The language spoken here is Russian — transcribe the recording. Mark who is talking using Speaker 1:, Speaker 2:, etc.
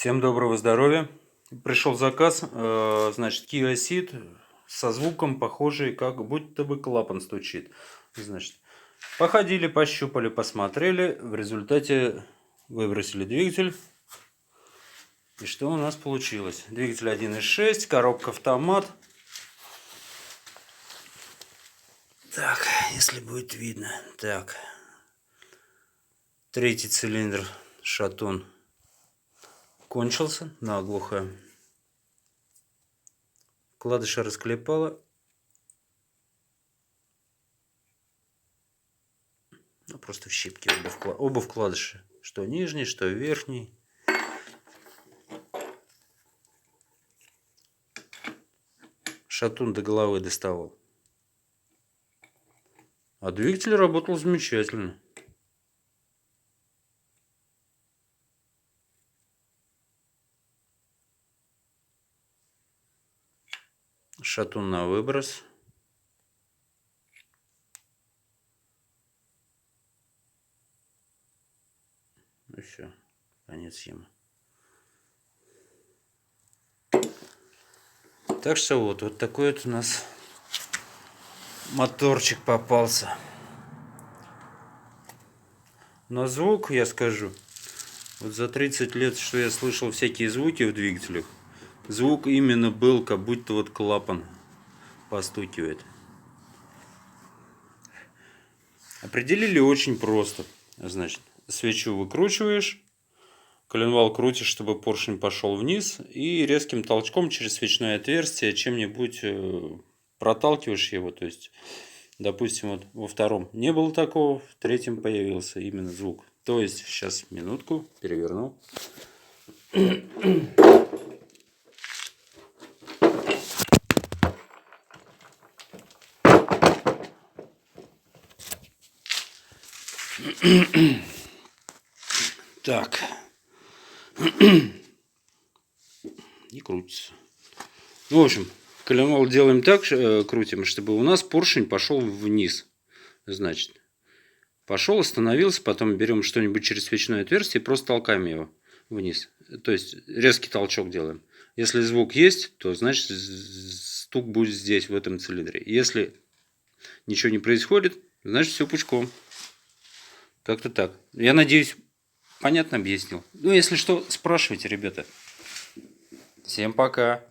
Speaker 1: Всем доброго здоровья. Пришел заказ, значит, Kia Ceed со звуком похожий, как будто бы клапан стучит. Значит, походили, пощупали, посмотрели, в результате выбросили двигатель. И что у нас получилось? Двигатель 1.6, коробка автомат. Так, если будет видно. Так, третий цилиндр шатун кончился наглухо. Вкладыши расклепало. Ну, просто в щепки оба вкладыши. Что нижний, что верхний. Шатун до головы доставал. А двигатель работал замечательно. Шатун на выброс. Ну все, конец ямы. Так что вот такой вот у нас моторчик попался. На звук, я скажу, вот за 30 лет, что я слышал всякие звуки в двигателях, звук именно был, как будто вот клапан постукивает. Определили очень просто. Значит, свечу выкручиваешь, коленвал крутишь, чтобы поршень пошел вниз, и резким толчком через свечное отверстие чем-нибудь проталкиваешь его. То есть, допустим, вот во втором не было такого, в третьем появился именно звук. То есть, сейчас минутку, переверну. Так. Не крутится. Ну, в общем, коленвал делаем так, крутим, чтобы у нас поршень пошел вниз. Значит, пошел, остановился, потом берем что-нибудь через свечное отверстие и просто толкаем его вниз. То есть резкий толчок делаем. Если звук есть, то значит стук будет здесь, в этом цилиндре. Если ничего не происходит, значит все пучком. Как-то так. Я надеюсь, понятно объяснил. Ну, если что, спрашивайте, ребята. Всем пока.